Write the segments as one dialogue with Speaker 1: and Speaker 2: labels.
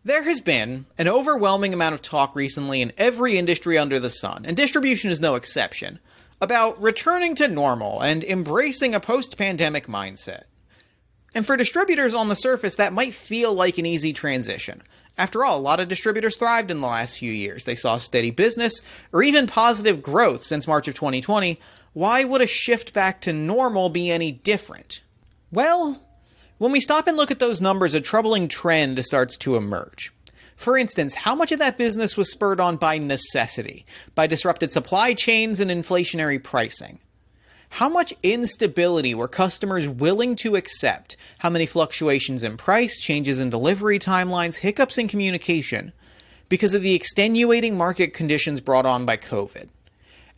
Speaker 1: There has been an overwhelming amount of talk recently in every industry under the sun, and distribution is no exception, about returning to normal and embracing a post-pandemic mindset. And for distributors on the surface, that might feel like an easy transition. After all, a lot of distributors thrived in the last few years. They saw steady business, or even positive growth since March of 2020. Why would a shift back to normal be any different? Well, when we stop and look at those numbers, a troubling trend starts to emerge. For instance, how much of that business was spurred on by necessity, by disrupted supply chains and inflationary pricing? How much instability were customers willing to accept? How many fluctuations in price, changes in delivery timelines, hiccups in communication, because of the extenuating market conditions brought on by COVID?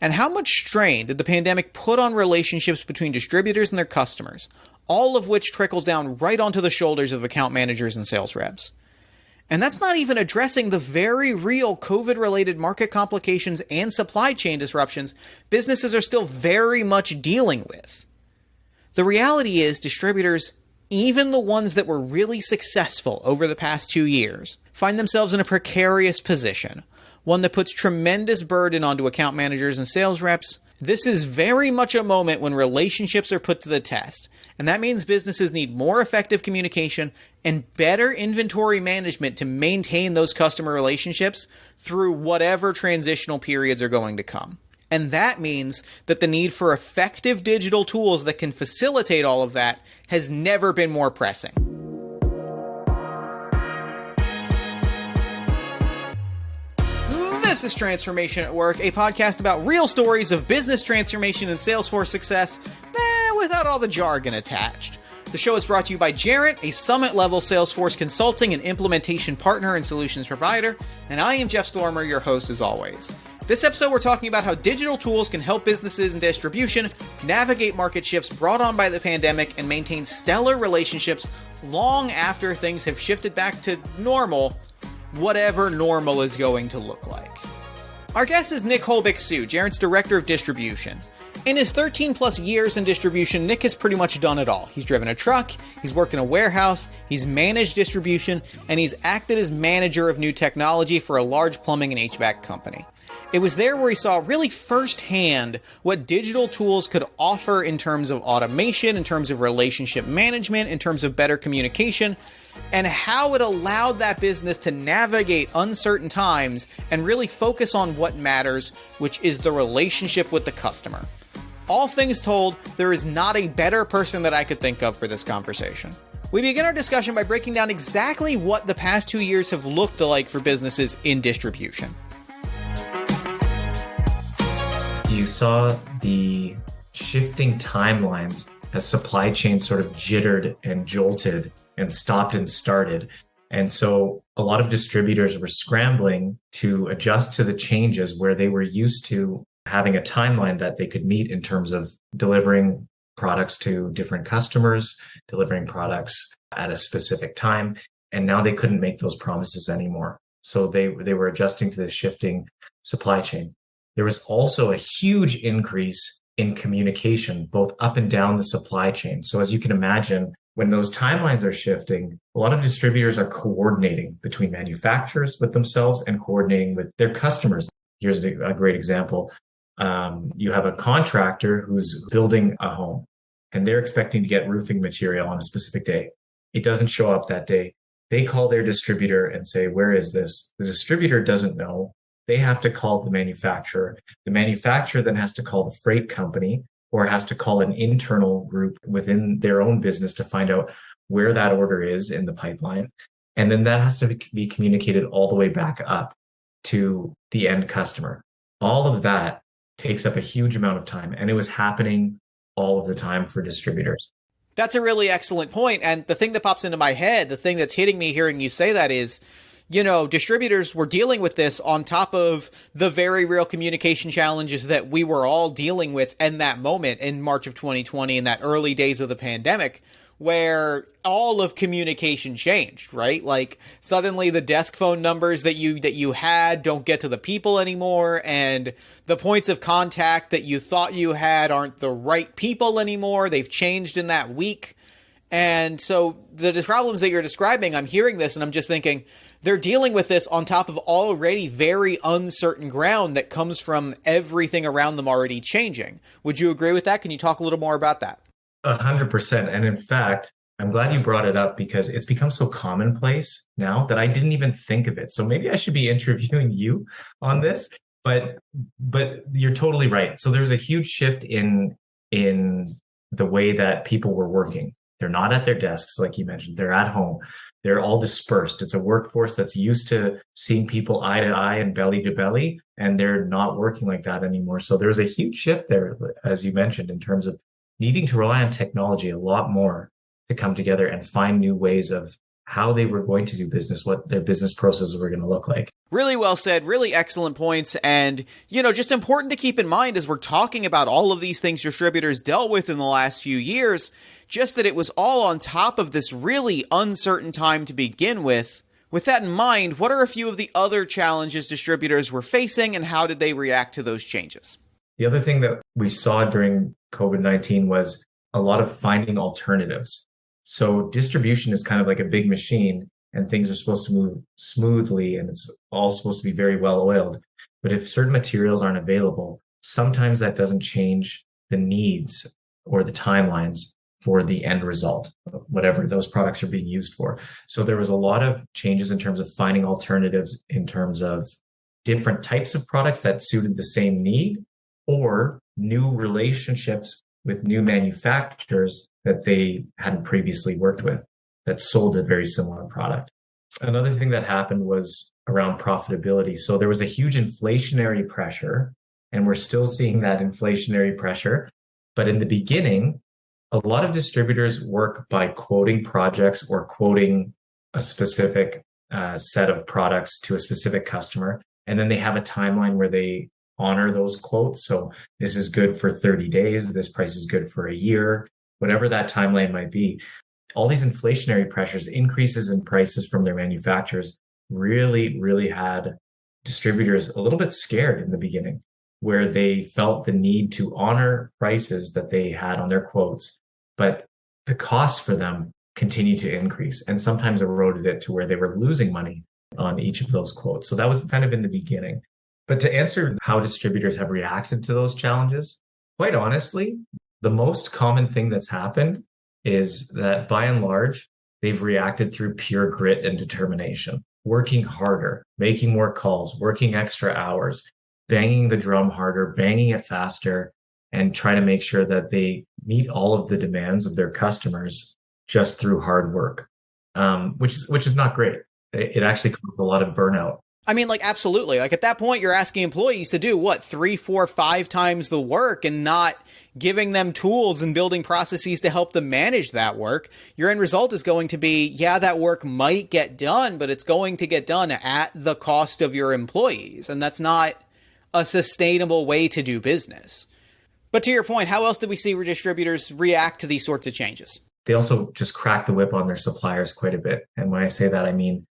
Speaker 1: And how much strain did the pandemic put on relationships between distributors and their customers, all of which trickles down right onto the shoulders of account managers and sales reps? And that's not even addressing the very real COVID-related market complications and supply chain disruptions businesses are still very much dealing with. The reality is distributors, even the ones that were really successful over the past 2 years, find themselves in a precarious position, one that puts tremendous burden onto account managers and sales reps. This is very much a moment when relationships are put to the test, and that means businesses need more effective communication and better inventory management to maintain those customer relationships through whatever transitional periods are going to come. And that means that the need for effective digital tools that can facilitate all of that has never been more pressing. This is Transformation at Work, a podcast about real stories of business transformation and Salesforce success, without all the jargon attached. The show is brought to you by Jarrett, a summit-level Salesforce consulting and implementation partner and solutions provider, and I am Jeff Stormer, your host as always. This episode, we're talking about how digital tools can help businesses in distribution navigate market shifts brought on by the pandemic and maintain stellar relationships long after things have shifted back to normal, whatever normal is going to look like. Our guest is Nick Holbik-Sue, Jarrett's Director of Distribution. In his 13 plus years in distribution, Nick has pretty much done it all. He's driven a truck, he's worked in a warehouse, he's managed distribution, and he's acted as manager of new technology for a large plumbing and HVAC company. It was there where he saw really firsthand what digital tools could offer in terms of automation, in terms of relationship management, in terms of better communication, and how it allowed that business to navigate uncertain times and really focus on what matters, which is the relationship with the customer. All things told, there is not a better person that I could think of for this conversation. We begin our discussion by breaking down exactly what the past 2 years have looked like for businesses in distribution.
Speaker 2: You saw the shifting timelines as supply chain sort of jittered and jolted and stopped and started. And so a lot of distributors were scrambling to adjust to the changes where they were used to having a timeline that they could meet in terms of delivering products to different customers, delivering products at a specific time. And now they couldn't make those promises anymore. So they were adjusting to the shifting supply chain. There was also a huge increase in communication, both up and down the supply chain. So as you can imagine, when those timelines are shifting, a lot of distributors are coordinating between manufacturers with themselves and coordinating with their customers. Here's a great example. You have a contractor who's building a home and they're expecting to get roofing material on a specific day. It doesn't show up that day. They call their distributor and say, where is this? The distributor doesn't know. They have to call the manufacturer. The manufacturer then has to call the freight company or has to call an internal group within their own business to find out where that order is in the pipeline. And then that has to be communicated all the way back up to the end customer. All of that takes up a huge amount of time, and it was happening all of the time for distributors.
Speaker 1: That's a really excellent point. And the thing that pops into my head, the thing that's hitting me hearing you say that is, distributors were dealing with this on top of the very real communication challenges that we were all dealing with in that moment in March of 2020, in that early days of the pandemic, where all of communication changed, right? Like suddenly the desk phone numbers that you had don't get to the people anymore, and the points of contact that you thought you had aren't the right people anymore. They've changed in that week. And so the problems that you're describing, I'm hearing this and I'm just thinking they're dealing with this on top of already very uncertain ground that comes from everything around them already changing. Would you agree with that? Can you talk a little more about that?
Speaker 2: 100%. And in fact, I'm glad you brought it up because it's become so commonplace now that I didn't even think of it. So maybe I should be interviewing you on this. But you're totally right. So there's a huge shift in the way that people were working. They're not at their desks, like you mentioned. They're at home. They're all dispersed. It's a workforce that's used to seeing people eye to eye and belly to belly, and they're not working like that anymore. So there's a huge shift there, as you mentioned, in terms of needing to rely on technology a lot more to come together and find new ways of how they were going to do business, what their business processes were going to look like.
Speaker 1: Really well said, really excellent points. And, just important to keep in mind as we're talking about all of these things distributors dealt with in the last few years, just that it was all on top of this really uncertain time to begin with. With that in mind, what are a few of the other challenges distributors were facing and how did they react to those changes?
Speaker 2: The other thing that we saw during COVID-19 was a lot of finding alternatives. So distribution is kind of like a big machine and things are supposed to move smoothly and it's all supposed to be very well oiled. But if certain materials aren't available, sometimes that doesn't change the needs or the timelines for the end result, whatever those products are being used for. So there was a lot of changes in terms of finding alternatives in terms of different types of products that suited the same need or new relationships with new manufacturers that they hadn't previously worked with that sold a very similar product. Another thing that happened was around profitability. So there was a huge inflationary pressure, and we're still seeing that inflationary pressure. But in the beginning, a lot of distributors work by quoting projects or quoting a specific set of products to a specific customer. And then they have a timeline where they honor those quotes. So this is good for 30 days. This price is good for a year, whatever that timeline might be. All these inflationary pressures, increases in prices from their manufacturers really, really had distributors a little bit scared in the beginning, where they felt the need to honor prices that they had on their quotes, but the costs for them continued to increase and sometimes eroded it to where they were losing money on each of those quotes. So that was kind of in the beginning. But to answer how distributors have reacted to those challenges, quite honestly, the most common thing that's happened is that by and large, they've reacted through pure grit and determination, working harder, making more calls, working extra hours, banging the drum harder, banging it faster, and trying to make sure that they meet all of the demands of their customers just through hard work, which is not great. It actually causes a lot of burnout.
Speaker 1: I mean, absolutely. At that point, you're asking employees to do, 3, 4, 5 times the work and not giving them tools and building processes to help them manage that work. Your end result is going to be, that work might get done, but it's going to get done at the cost of your employees. And that's not a sustainable way to do business. But to your point, how else did we see distributors react to these sorts of changes?
Speaker 2: They also just cracked the whip on their suppliers quite a bit. And when I say that, I mean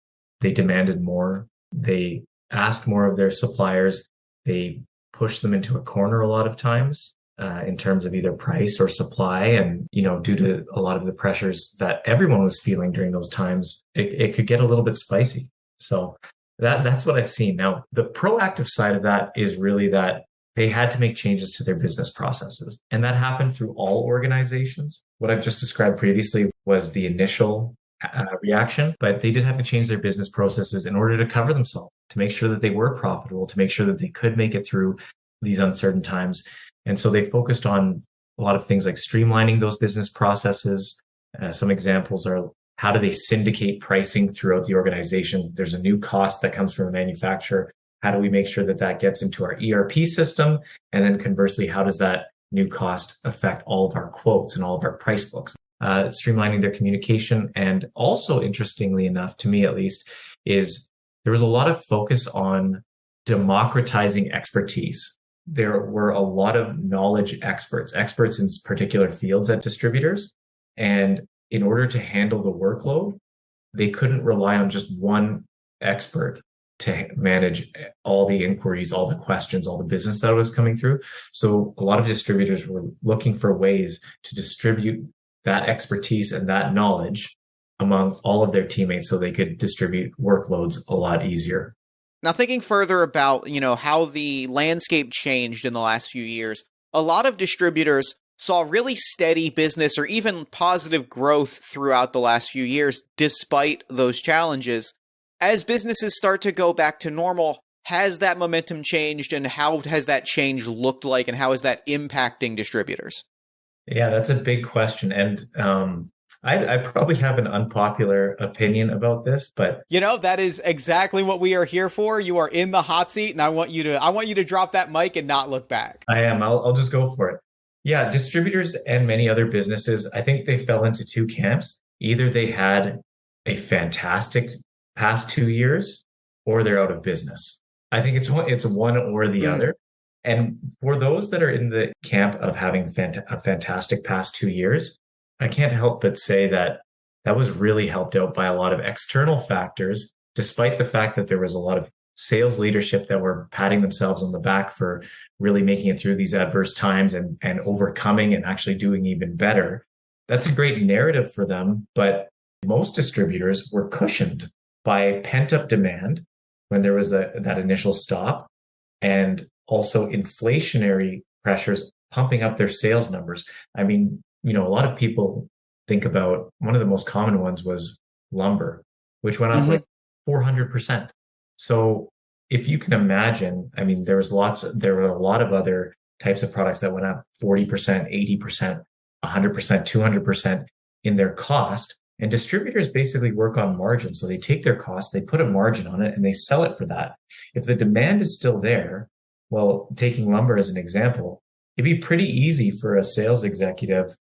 Speaker 2: they demanded more. They asked more of their suppliers. They pushed them into a corner a lot of times in terms of either price or supply. And, due to a lot of the pressures that everyone was feeling during those times, it could get a little bit spicy. So that's what I've seen. Now, the proactive side of that is really that they had to make changes to their business processes. And that happened through all organizations. What I've just described previously was the initial reaction, but they did have to change their business processes in order to cover themselves, to make sure that they were profitable, to make sure that they could make it through these uncertain times. And so they focused on a lot of things like streamlining those business processes. Some examples are, how do they syndicate pricing throughout the organization? There's a new cost that comes from a manufacturer. How do we make sure that that gets into our ERP system? And then conversely, how does that new cost affect all of our quotes and all of our price books? Streamlining their communication. And also, interestingly enough, to me at least, is there was a lot of focus on democratizing expertise. There were a lot of knowledge experts in particular fields at distributors. And in order to handle the workload, they couldn't rely on just one expert to manage all the inquiries, all the questions, all the business that was coming through. So a lot of distributors were looking for ways to distribute that expertise and that knowledge among all of their teammates so they could distribute workloads a lot easier.
Speaker 1: Now, thinking further about, how the landscape changed in the last few years, a lot of distributors saw really steady business or even positive growth throughout the last few years, despite those challenges. As businesses start to go back to normal, has that momentum changed, and how has that change looked like, and how is that impacting distributors?
Speaker 2: Yeah, that's a big question. And I probably have an unpopular opinion about this, but
Speaker 1: that is exactly what we are here for. You are in the hot seat, and I want you to drop that mic and not look back.
Speaker 2: I am. I'll just go for it. Yeah, distributors and many other businesses, I think they fell into two camps. Either they had a fantastic past 2 years, or they're out of business. I think it's one or the other. And for those that are in the camp of having a fantastic past 2 years, I can't help but say that was really helped out by a lot of external factors, despite the fact that there was a lot of sales leadership that were patting themselves on the back for really making it through these adverse times and overcoming and actually doing even better. That's a great narrative for them, but most distributors were cushioned by pent-up demand when there was that initial stop, and also inflationary pressures pumping up their sales numbers. I mean, a lot of people think about, one of the most common ones was lumber, which went up like 400%. So if you can imagine, I mean, there were a lot of other types of products that went up 40%, 80%, 100%, 200% in their cost. And distributors basically work on margin. So they take their cost, they put a margin on it, and they sell it for that. If the demand is still there, well, taking lumber as an example, it'd be pretty easy for a sales executive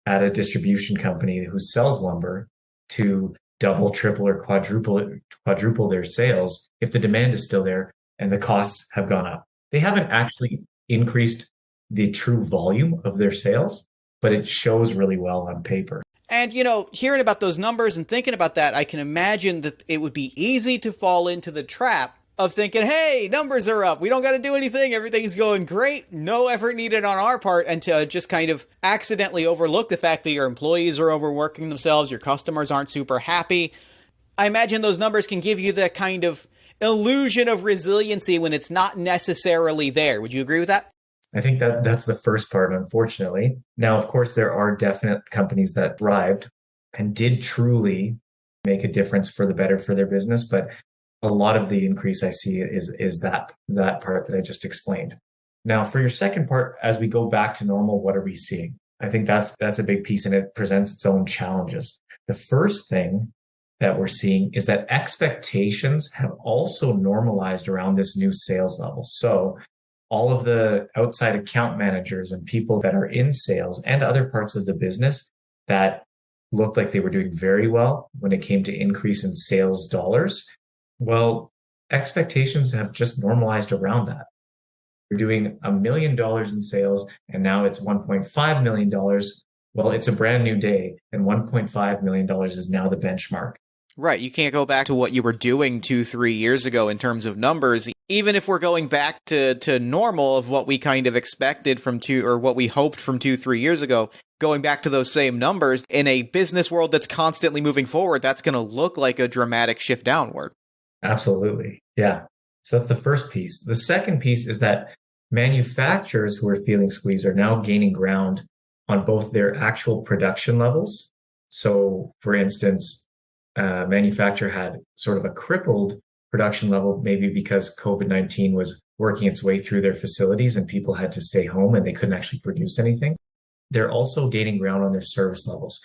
Speaker 2: at a distribution company who sells lumber to double, triple, or quadruple their sales if the demand is still there and the costs have gone up. They haven't actually increased the true volume of their sales, but it shows really well on paper.
Speaker 1: And, hearing about those numbers and thinking about that, I can imagine that it would be easy to fall into the trap of thinking, hey, numbers are up, we don't got to do anything, everything's going great, no effort needed on our part, and to just kind of accidentally overlook the fact that your employees are overworking themselves, your customers aren't super happy. I imagine those numbers can give you the kind of illusion of resiliency when it's not necessarily there. Would you agree with that?
Speaker 2: I think that's the first part, unfortunately. Now, of course, there are definite companies that thrived and did truly make a difference for the better for their business, but a lot of the increase I see is that part that I just explained. Now, for your second part, as we go back to normal, what are we seeing? I think that's a big piece, and it presents its own challenges. The first thing that we're seeing is that expectations have also normalized around this new sales level. So all of the outside account managers and people that are in sales and other parts of the business that looked like they were doing very well when it came to increase in sales dollars, well, expectations have just normalized around that. You're doing $1 million in sales, and now it's $1.5 million. Well, it's a brand new day, and $1.5 million is now the benchmark.
Speaker 1: Right. You can't go back to what you were doing 2-3 years ago in terms of numbers. Even if we're going back to normal of what we kind of expected or what we hoped from 2-3 years ago, going back to those same numbers in a business world that's constantly moving forward, that's going to look like a dramatic shift downward.
Speaker 2: Absolutely. Yeah. So that's the first piece. The second piece is that manufacturers who are feeling squeezed are now gaining ground on both their actual production levels. So, for instance, manufacturer had sort of a crippled production level, maybe because COVID-19 was working its way through their facilities and people had to stay home and they couldn't actually produce anything. They're also gaining ground on their service levels.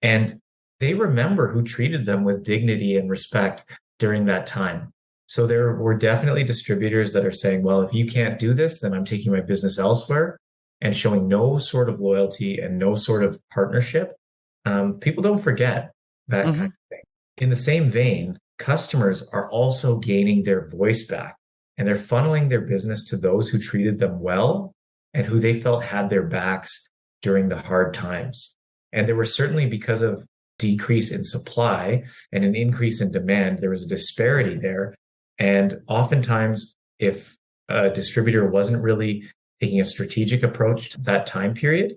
Speaker 2: And they remember who treated them with dignity and respect during that time. So there were definitely distributors that are saying, well, if you can't do this, then I'm taking my business elsewhere, and showing no sort of loyalty and no sort of partnership. People don't forget that kind of thing. In the same vein, customers are also gaining their voice back, and they're funneling their business to those who treated them well and who they felt had their backs during the hard times. And there were certainly, because of decrease in supply and an increase in demand, there was a disparity there. And oftentimes, if a distributor wasn't really taking a strategic approach to that time period,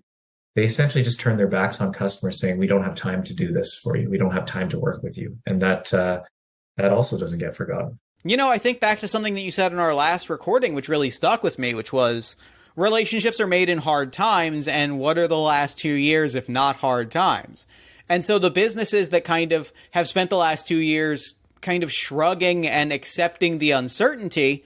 Speaker 2: they essentially just turn their backs on customers saying, we don't have time to do this for you. We don't have time to work with you. And that also doesn't get forgotten.
Speaker 1: I think back to something that you said in our last recording, which really stuck with me, which was relationships are made in hard times. And what are the last 2 years, if not hard times? And so the businesses that kind of have spent the last 2 years kind of shrugging and accepting the uncertainty,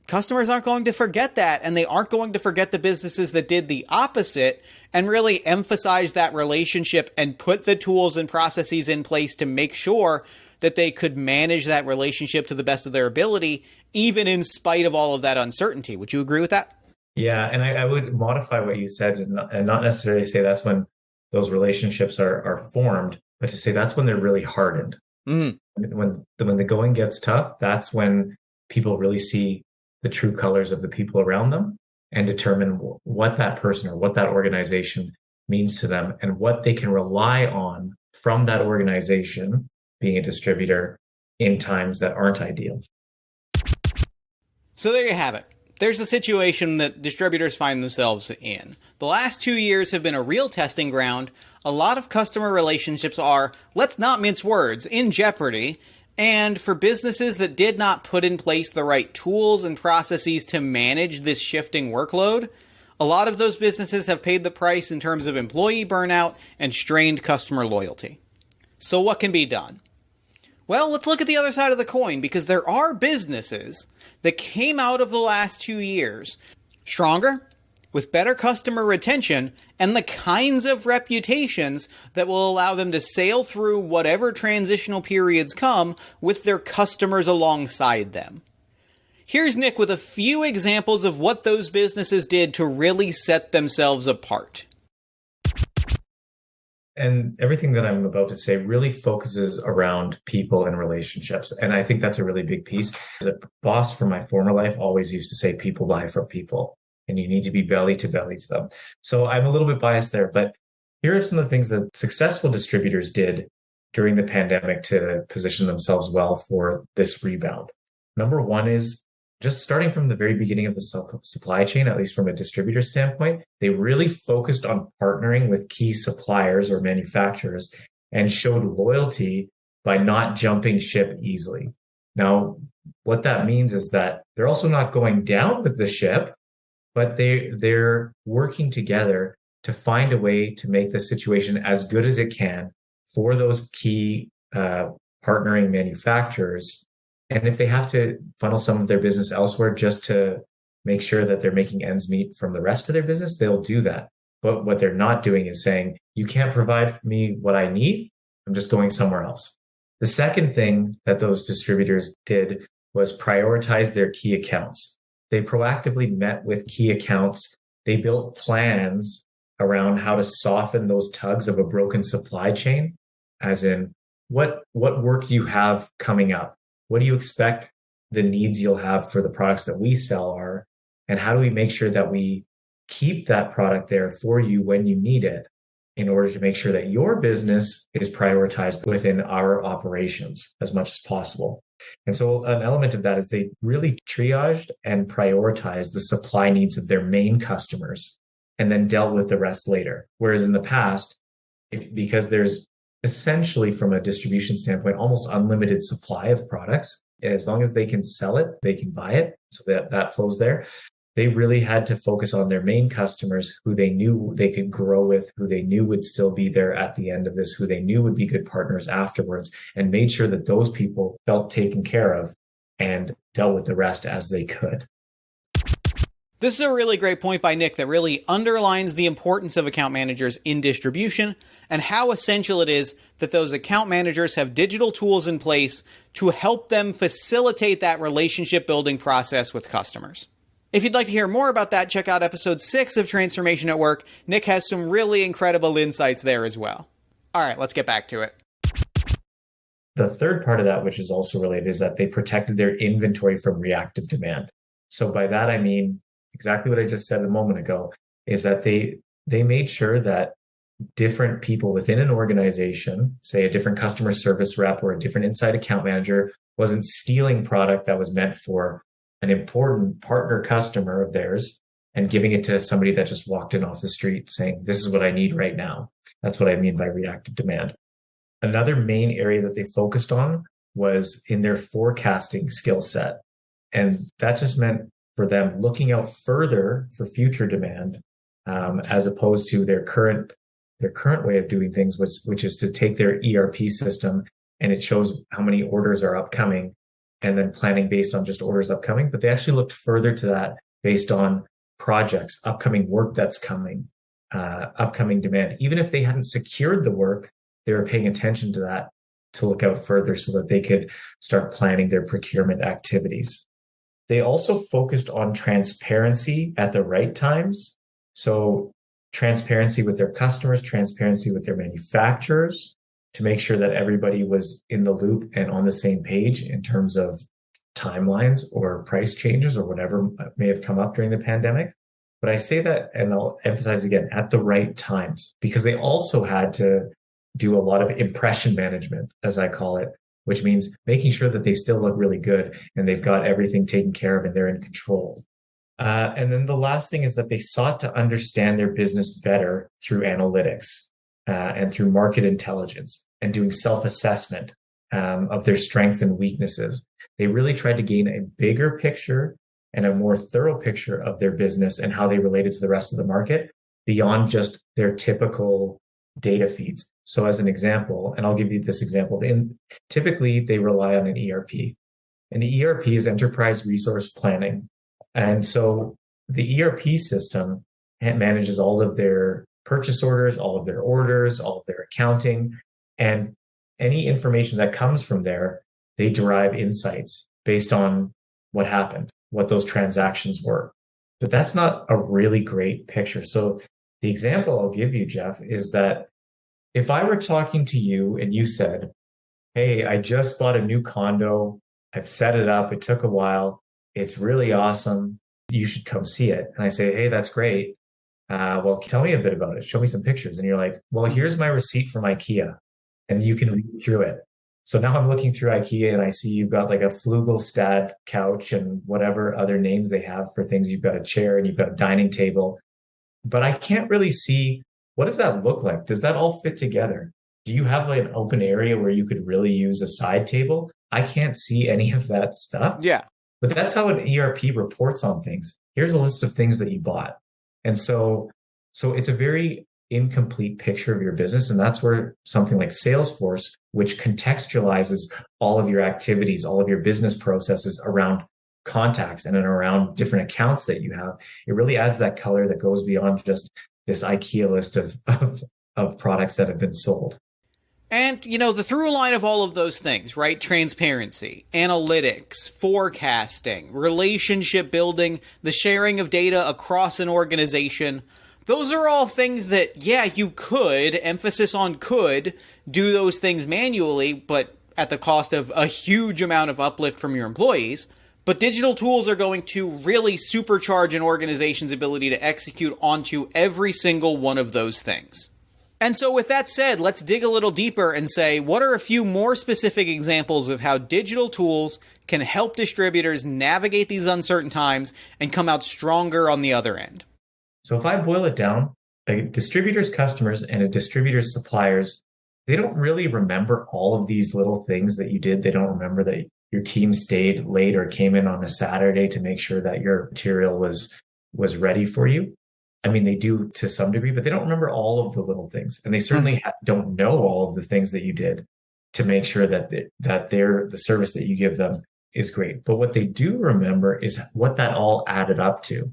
Speaker 1: customers aren't going to forget that. And they aren't going to forget the businesses that did the opposite and really emphasize that relationship and put the tools and processes in place to make sure that they could manage that relationship to the best of their ability, even in spite of all of that uncertainty. Would you agree with that?
Speaker 2: Yeah, and I would modify what you said and not necessarily say that's when those relationships are formed, but to say that's when they're really hardened.
Speaker 1: Mm.
Speaker 2: When the going gets tough, that's when people really see the true colors of the people around them and determine what that person or what that organization means to them and what they can rely on from that organization being a distributor in times that aren't ideal.
Speaker 1: So there you have it. There's the situation that distributors find themselves in. The last 2 years have been a real testing ground. A lot of customer relationships are, let's not mince words, in jeopardy. And for businesses that did not put in place the right tools and processes to manage this shifting workload, a lot of those businesses have paid the price in terms of employee burnout and strained customer loyalty. So what can be done? Well, let's look at the other side of the coin, because there are businesses that came out of the last 2 years stronger, with better customer retention, and the kinds of reputations that will allow them to sail through whatever transitional periods come with their customers alongside them. Here's Nick with a few examples of what those businesses did to really set themselves apart.
Speaker 2: And everything that I'm about to say really focuses around people and relationships. And I think that's a really big piece. The boss from my former life always used to say, people buy from people, and you need to be belly to them. So I'm a little bit biased there, but here are some of the things that successful distributors did during the pandemic to position themselves well for this rebound. Number one is just starting from the very beginning of the supply chain, at least from a distributor standpoint, they really focused on partnering with key suppliers or manufacturers and showed loyalty by not jumping ship easily. Now, what that means is that they're also not going down with the ship, but they're working together to find a way to make the situation as good as it can for those key partnering manufacturers. And if they have to funnel some of their business elsewhere just to make sure that they're making ends meet from the rest of their business, they'll do that. But what they're not doing is saying, you can't provide for me what I need, I'm just going somewhere else. The second thing that those distributors did was prioritize their key accounts. They proactively met with key accounts. They built plans around how to soften those tugs of a broken supply chain, as in what work do you have coming up? What do you expect the needs you'll have for the products that we sell are? And how do we make sure that we keep that product there for you when you need it in order to make sure that your business is prioritized within our operations as much as possible? And so an element of that is they really triaged and prioritized the supply needs of their main customers and then dealt with the rest later. Whereas in the past, because there's essentially, from a distribution standpoint, almost unlimited supply of products. As long as they can sell it, they can buy it. So that flows there. They really had to focus on their main customers, who they knew they could grow with, who they knew would still be there at the end of this, who they knew would be good partners afterwards, and made sure that those people felt taken care of and dealt with the rest as they could.
Speaker 1: This is a really great point by Nick that really underlines the importance of account managers in distribution and how essential it is that those account managers have digital tools in place to help them facilitate that relationship building process with customers. If you'd like to hear more about that, check out episode 6 of Transformation at Work. Nick has some really incredible insights there as well. All right, let's get back to it.
Speaker 2: The third part of that, which is also related, is that they protected their inventory from reactive demand. So by that, I mean exactly what I just said a moment ago, is that they made sure that different people within an organization, say a different customer service rep or a different inside account manager, wasn't stealing product that was meant for an important partner customer of theirs and giving it to somebody that just walked in off the street saying, this is what I need right now. That's what I mean by reactive demand. Another main area that they focused on was in their forecasting skill set. And that just meant for them looking out further for future demand, as opposed to their current way of doing things, which is to take their ERP system and it shows how many orders are upcoming and then planning based on just orders upcoming. But they actually looked further to that based on projects, upcoming work that's coming, upcoming demand. Even if they hadn't secured the work, they were paying attention to that to look out further so that they could start planning their procurement activities. They also focused on transparency at the right times. So transparency with their customers, transparency with their manufacturers, to make sure that everybody was in the loop and on the same page in terms of timelines or price changes or whatever may have come up during the pandemic. But I say that, and I'll emphasize again, at the right times, because they also had to do a lot of impression management, as I call it, which means making sure that they still look really good and they've got everything taken care of and they're in control. And then the last thing is that they sought to understand their business better through analytics and through market intelligence and doing self-assessment of their strengths and weaknesses. They really tried to gain a bigger picture and a more thorough picture of their business and how they related to the rest of the market beyond just their typical data feeds. So as an example, and I'll give you this example, typically they rely on an ERP. And the ERP is enterprise resource planning. And so the ERP system manages all of their purchase orders, all of their orders, all of their accounting, and any information that comes from there, they derive insights based on what happened, what those transactions were. But that's not a really great picture. So the example I'll give you, Jeff, is that if I were talking to you and you said, hey, I just bought a new condo, I've set it up, it took a while, it's really awesome, you should come see it. And I say, hey, that's great. Well, tell me a bit about it. Show me some pictures. And you're like, well, here's my receipt from IKEA. And you can read through it. So now I'm looking through IKEA and I see you've got like a Flugelstad couch and whatever other names they have for things. You've got a chair and you've got a dining table. But I can't really see, what does that look like? Does that all fit together? Do you have like an open area where you could really use a side table? I can't see any of that stuff.
Speaker 1: Yeah.
Speaker 2: But that's how an ERP reports on things. Here's a list of things that you bought. And so it's a very incomplete picture of your business. And that's where something like Salesforce, which contextualizes all of your activities, all of your business processes around contacts and around different accounts that you have, it really adds that color that goes beyond just this IKEA list of products that have been sold.
Speaker 1: And, the through line of all of those things, right? Transparency, analytics, forecasting, relationship building, the sharing of data across an organization. Those are all things that, you could, emphasis on could, do those things manually, but at the cost of a huge amount of uplift from your employees. But digital tools are going to really supercharge an organization's ability to execute onto every single one of those things. And so with that said, let's dig a little deeper and say, what are a few more specific examples of how digital tools can help distributors navigate these uncertain times and come out stronger on the other end?
Speaker 2: So if I boil it down, a distributor's customers and a distributor's suppliers, they don't really remember all of these little things that you did. They don't remember that your team stayed late or came in on a Saturday to make sure that your material was ready for you. I mean, they do to some degree, but they don't remember all of the little things. And they certainly don't know all of the things that you did to make sure that the service that you give them is great. But what they do remember is what that all added up to.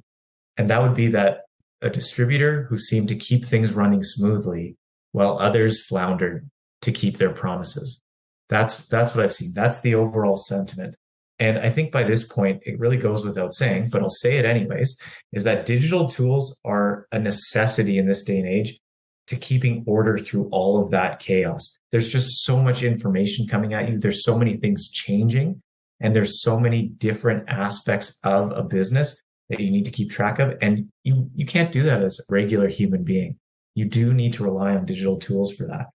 Speaker 2: And that would be that a distributor who seemed to keep things running smoothly while others floundered to keep their promises. That's what I've seen. That's the overall sentiment. And I think by this point, it really goes without saying, but I'll say it anyways, is that digital tools are a necessity in this day and age to keeping order through all of that chaos. There's just so much information coming at you. There's so many things changing, and there's so many different aspects of a business that you need to keep track of. And you can't do that as a regular human being. You do need to rely on digital tools for that.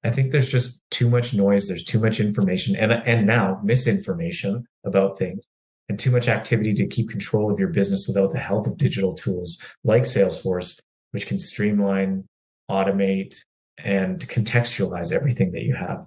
Speaker 2: I think there's just too much noise. There's too much information and now misinformation about things. and too much activity to keep control of your business without the help of digital tools like Salesforce, which can streamline, automate, and contextualize everything that you have.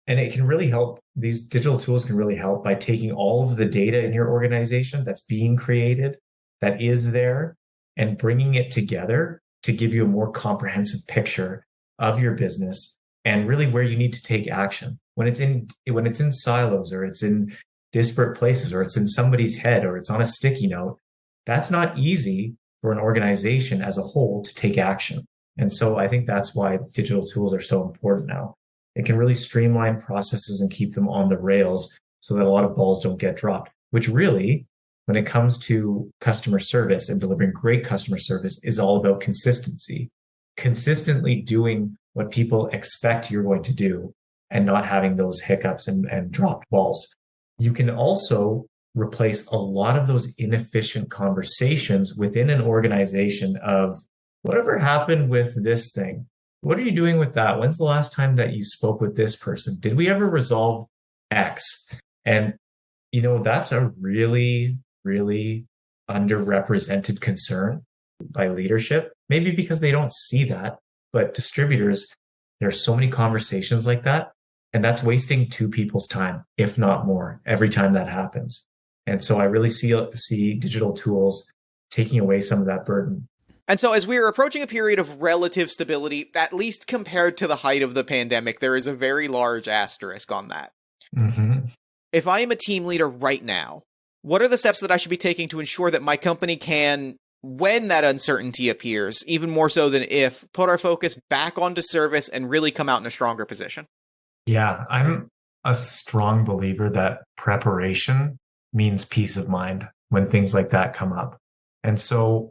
Speaker 2: And it can really help. These digital tools can really help by taking all of the data in your organization that's being created, that is there, and bringing it together to give you a more comprehensive picture of your business and really where you need to take action. When it's in silos, or it's in disparate places, or it's in somebody's head, or it's on a sticky note, that's not easy for an organization as a whole to take action. And so I think that's why digital tools are so important now. It can really streamline processes and keep them on the rails so that a lot of balls don't get dropped, which really, when it comes to customer service and delivering great customer service, is all about consistency. Consistently doing what people expect you're going to do and not having those hiccups and dropped balls. You can also replace a lot of those inefficient conversations within an organization of whatever happened with this thing. What are you doing with that? When's the last time that you spoke with this person? Did we ever resolve X? And, that's a really, really underrepresented concern by leadership, maybe because they don't see that. But distributors, there's so many conversations like that. And that's wasting two people's time, if not more, every time that happens. And so I really see digital tools taking away some of that burden.
Speaker 1: And so as we are approaching a period of relative stability, at least compared to the height of the pandemic, there is a very large asterisk on that.
Speaker 2: Mm-hmm.
Speaker 1: If I am a team leader right now, what are the steps that I should be taking to ensure that my company can, when that uncertainty appears, even more so than if, put our focus back onto service and really come out in a stronger position?
Speaker 2: Yeah, I'm a strong believer that preparation means peace of mind when things like that come up. And so,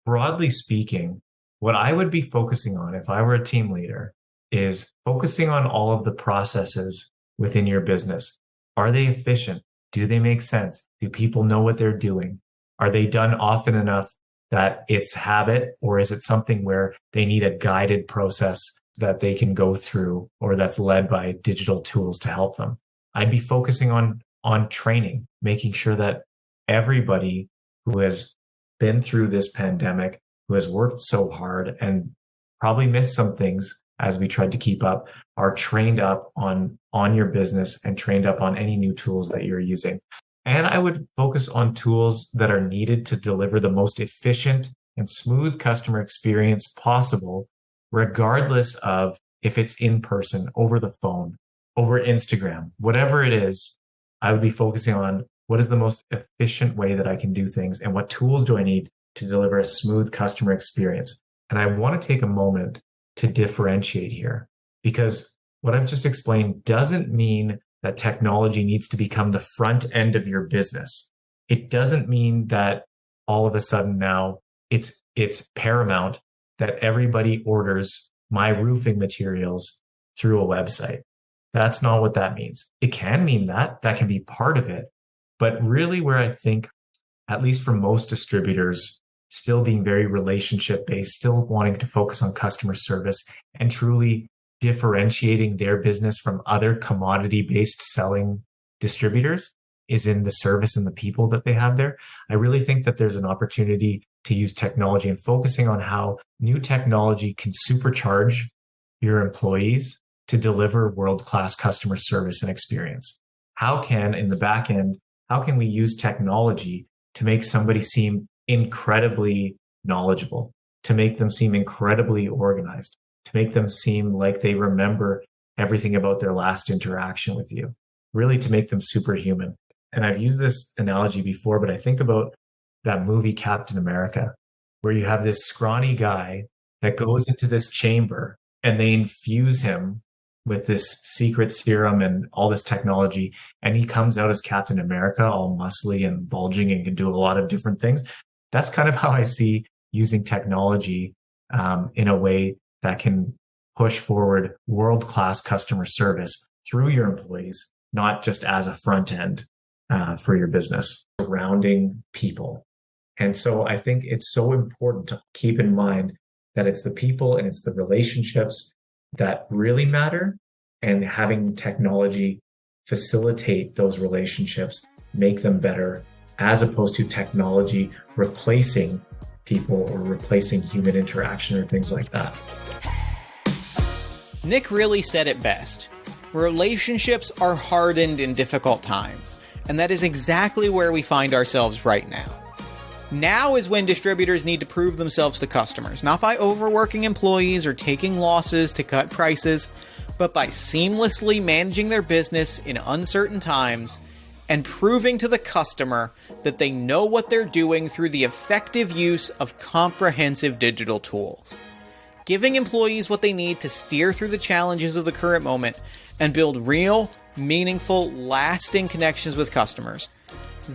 Speaker 2: broadly speaking, what I would be focusing on if I were a team leader is focusing on all of the processes within your business. Are they efficient? Do they make sense? Do people know what they're doing? Are they done often enough that it's habit, or is it something where they need a guided process that they can go through, or that's led by digital tools to help them? I'd be focusing on training, making sure that everybody who has been through this pandemic, who has worked so hard and probably missed some things as we tried to keep up, are trained up on your business and trained up on any new tools that you're using. And I would focus on tools that are needed to deliver the most efficient and smooth customer experience possible, regardless of if it's in person, over the phone, over Instagram, whatever it is. I would be focusing on what is the most efficient way that I can do things, and what tools do I need to deliver a smooth customer experience. And I want to take a moment to differentiate here, because what I've just explained doesn't mean that technology needs to become the front end of your business. It doesn't mean that all of a sudden now it's paramount that everybody orders my roofing materials through a website. That's not what that means. It can mean that can be part of it. But really, where I think, at least for most distributors, still being very relationship based, still wanting to focus on customer service and truly differentiating their business from other commodity based selling distributors, is in the service and the people that they have there. I really think that there's an opportunity to use technology, and focusing on how new technology can supercharge your employees to deliver world-class customer service and experience. How can, in the back end, how can we use technology to make somebody seem incredibly knowledgeable, to make them seem incredibly organized, to make them seem like they remember everything about their last interaction with you, really to make them superhuman? And I've used this analogy before, but I think about that movie Captain America, where you have this scrawny guy that goes into this chamber and they infuse him with this secret serum and all this technology, and he comes out as Captain America, all muscly and bulging and can do a lot of different things. That's kind of how I see using technology in a way that can push forward world-class customer service through your employees, not just as a front end for your business, surrounding people. And so I think it's so important to keep in mind that it's the people and it's the relationships that really matter, and having technology facilitate those relationships make them better, as opposed to technology replacing people or replacing human interaction or things like that.
Speaker 1: Nick really said it best. Relationships are hardened in difficult times, and that is exactly where we find ourselves right now. Now is when distributors need to prove themselves to customers, not by overworking employees or taking losses to cut prices, but by seamlessly managing their business in uncertain times and proving to the customer that they know what they're doing through the effective use of comprehensive digital tools. Giving employees what they need to steer through the challenges of the current moment and build real, meaningful, lasting connections with customers.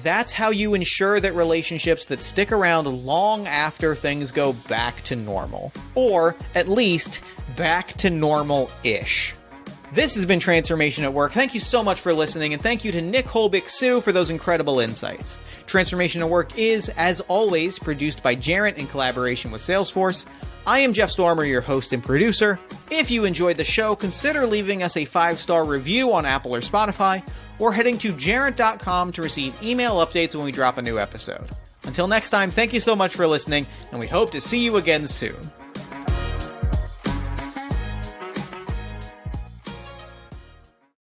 Speaker 1: That's how you ensure that relationships that stick around long after things go back to normal. Or, at least, back to normal-ish. This has been Transformation at Work. Thank you so much for listening, and thank you to Nick Holbik-Sue for those incredible insights. Transformation at Work is, as always, produced by Jarrett in collaboration with Salesforce. I am Jeff Stormer, your host and producer. If you enjoyed the show, consider leaving us a 5-star review on Apple or Spotify, or heading to jarrett.com to receive email updates when we drop a new episode. Until next time, thank you so much for listening, and we hope to see you again soon.